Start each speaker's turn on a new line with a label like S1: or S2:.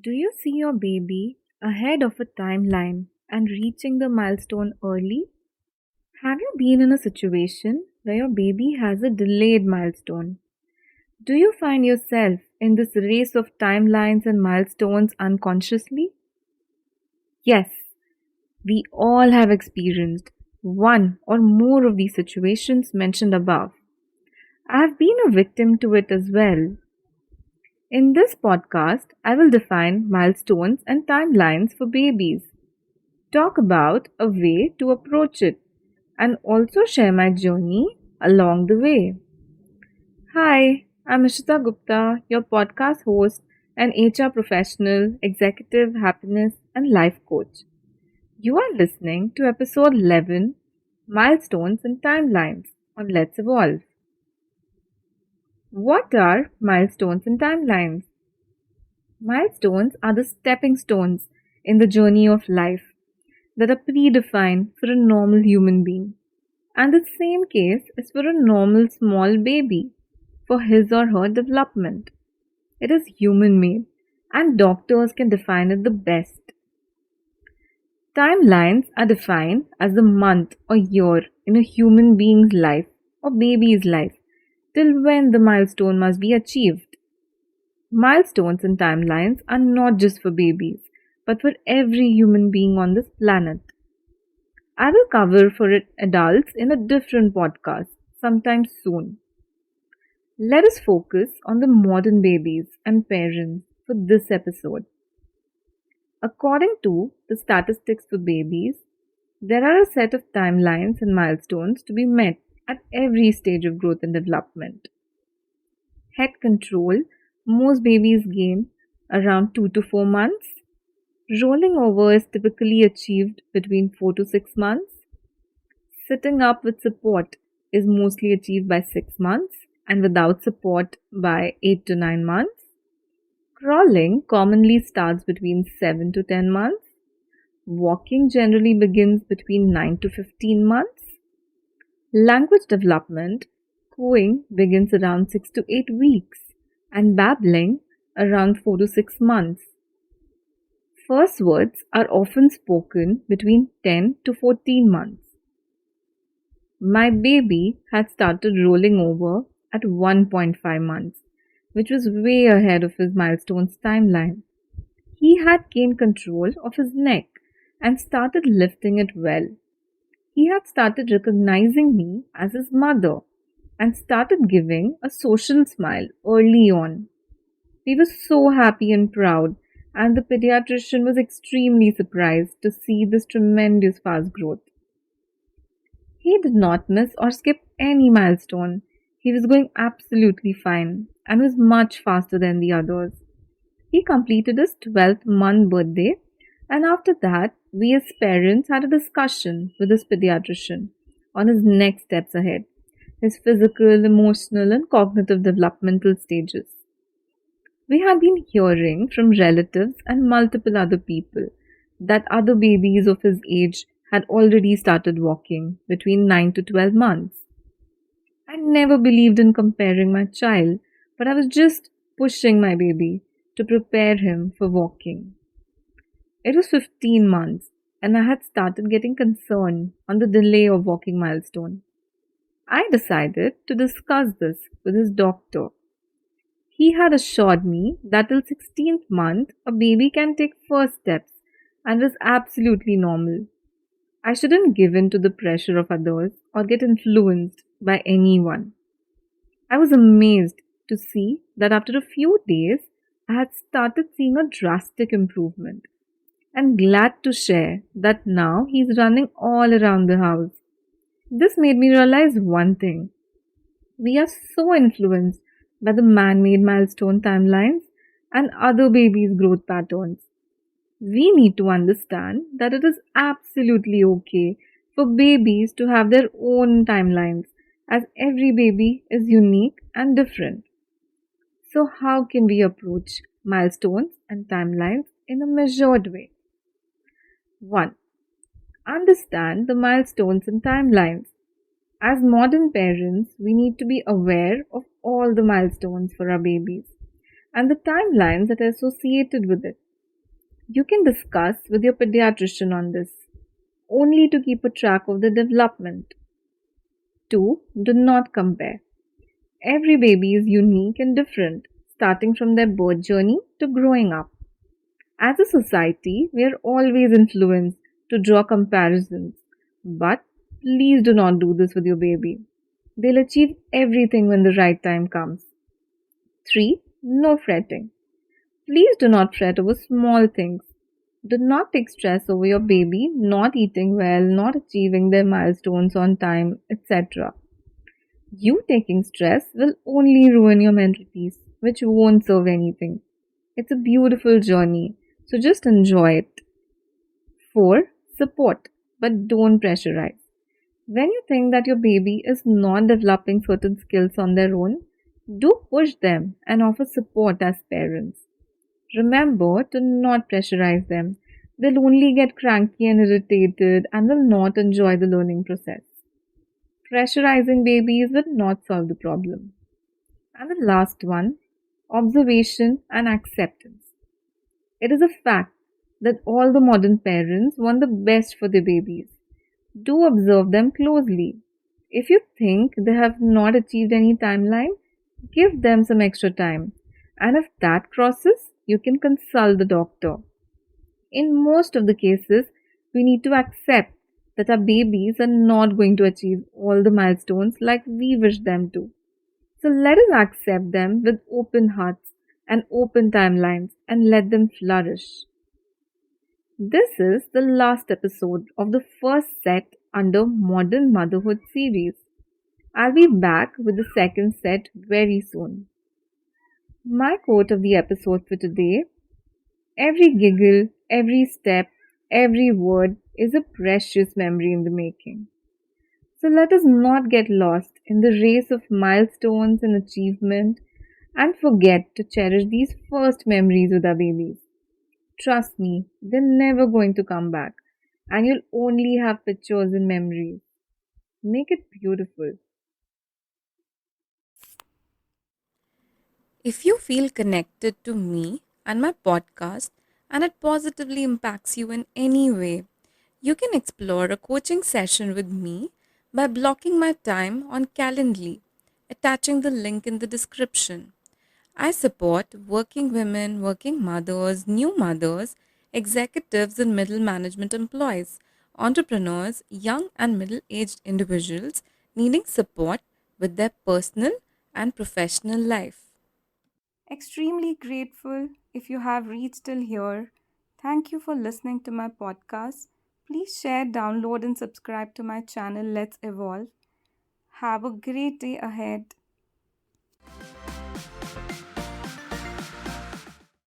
S1: Do you see your baby ahead of a timeline and reaching the milestone early? Have you been in a situation where your baby has a delayed milestone? Do you find yourself in this race of timelines and milestones unconsciously? Yes, we all have experienced one or more of these situations mentioned above. I've been a victim to it as well. In this podcast, I will define milestones and timelines for babies, talk about a way to approach it, and also share my journey along the way. Hi, I'm Ishita Gupta, your podcast host and HR professional, executive happiness, and life coach. You are listening to episode 11, Milestones and Timelines on Let's Evolve. What are milestones and timelines? Milestones are the stepping stones in the journey of life that are predefined for a normal human being. And the same case is for a normal small baby for his or her development. It is human made, and doctors can define it the best. Timelines are defined as the month or year in a human being's life or baby's life till when the milestone must be achieved. Milestones and timelines are not just for babies, but for every human being on this planet. I will cover for it adults in a different podcast sometime soon. Let us focus on the modern babies and parents for this episode. According to the statistics for babies, there are a set of timelines and milestones to be met at every stage of growth and development. Head control, most babies gain around 2 to 4 months. Rolling over is typically achieved between 4 to 6 months. Sitting up with support is mostly achieved by 6 months and without support by 8 to 9 months. Crawling commonly starts between 7 to 10 months. Walking generally begins between 9 to 15 months. Language development, cooing begins around 6 to 8 weeks and babbling around 4 to 6 months. First words are often spoken between 10 to 14 months. My baby had started rolling over at 1.5 months, which was way ahead of his milestones timeline. He had gained control of his neck and started lifting it well. He had started recognizing me as his mother and started giving a social smile early on. We were so happy and proud, and the pediatrician was extremely surprised to see this tremendous fast growth. He did not miss or skip any milestone. He was going absolutely fine and was much faster than the others. He completed his 12th month birthday, and after that, we as parents had a discussion with his pediatrician on his next steps ahead, his physical, emotional, and cognitive developmental stages. We had been hearing from relatives and multiple other people that other babies of his age had already started walking between 9 to 12 months. I never believed in comparing my child, but I was just pushing my baby to prepare him for walking. It was 15 months, and I had started getting concerned on the delay of walking milestone. I decided to discuss this with his doctor. He had assured me that till 16th month a baby can take first steps and was absolutely normal. I shouldn't give in to the pressure of others or get influenced by anyone. I was amazed to see that after a few days I had started seeing a drastic improvement and glad to share that now he's running all around the house. This made me realize one thing. We are so influenced by the man made milestone timelines and other babies' growth patterns. We need to understand that it is absolutely okay for babies to have their own timelines, as every baby is unique and different. So, how can we approach milestones and timelines in a measured way? 1. Understand the milestones and timelines. As modern parents, we need to be aware of all the milestones for our babies and the timelines that are associated with it. You can discuss with your pediatrician on this, only to keep a track of the development. 2. Do not compare. Every baby is unique and different, starting from their birth journey to growing up. As a society, we are always influenced to draw comparisons. But please do not do this with your baby. They'll achieve everything when the right time comes. 3. No fretting. Please do not fret over small things. Do not take stress over your baby not eating well, not achieving their milestones on time, etc. You taking stress will only ruin your mental peace, which won't serve anything. It's a beautiful journey, so just enjoy it. 4. Support, but don't pressurize. When you think that your baby is not developing certain skills on their own, do push them and offer support as parents. Remember to not pressurize them. They'll only get cranky and irritated and will not enjoy the learning process. Pressurizing babies will not solve the problem. And the last one, observation and acceptance. It is a fact that all the modern parents want the best for their babies. Do observe them closely. If you think they have not achieved any timeline, give them some extra time. And if that crosses, you can consult the doctor. In most of the cases, we need to accept that our babies are not going to achieve all the milestones like we wish them to. So let us accept them with open hearts and open timelines and let them flourish. This is the last episode of the first set under Modern Motherhood series. I'll be back with the second set very soon. My quote of the episode for today: every giggle, every step, every word is a precious memory in the making. So let us not get lost in the race of milestones and achievement and forget to cherish these first memories with our babies. Trust me, they're never going to come back, and you'll only have pictures and memories. Make it beautiful.
S2: If you feel connected to me and my podcast and it positively impacts you in any way, you can explore a coaching session with me by blocking my time on Calendly, attaching the link in the description. I support working women, working mothers, new mothers, executives and middle management employees, entrepreneurs, young and middle aged individuals needing support with their personal and professional life.
S3: Extremely grateful if you have reached till here. Thank you for listening to my podcast. Please share, download, and subscribe to my channel. Let's evolve. Have a great day ahead.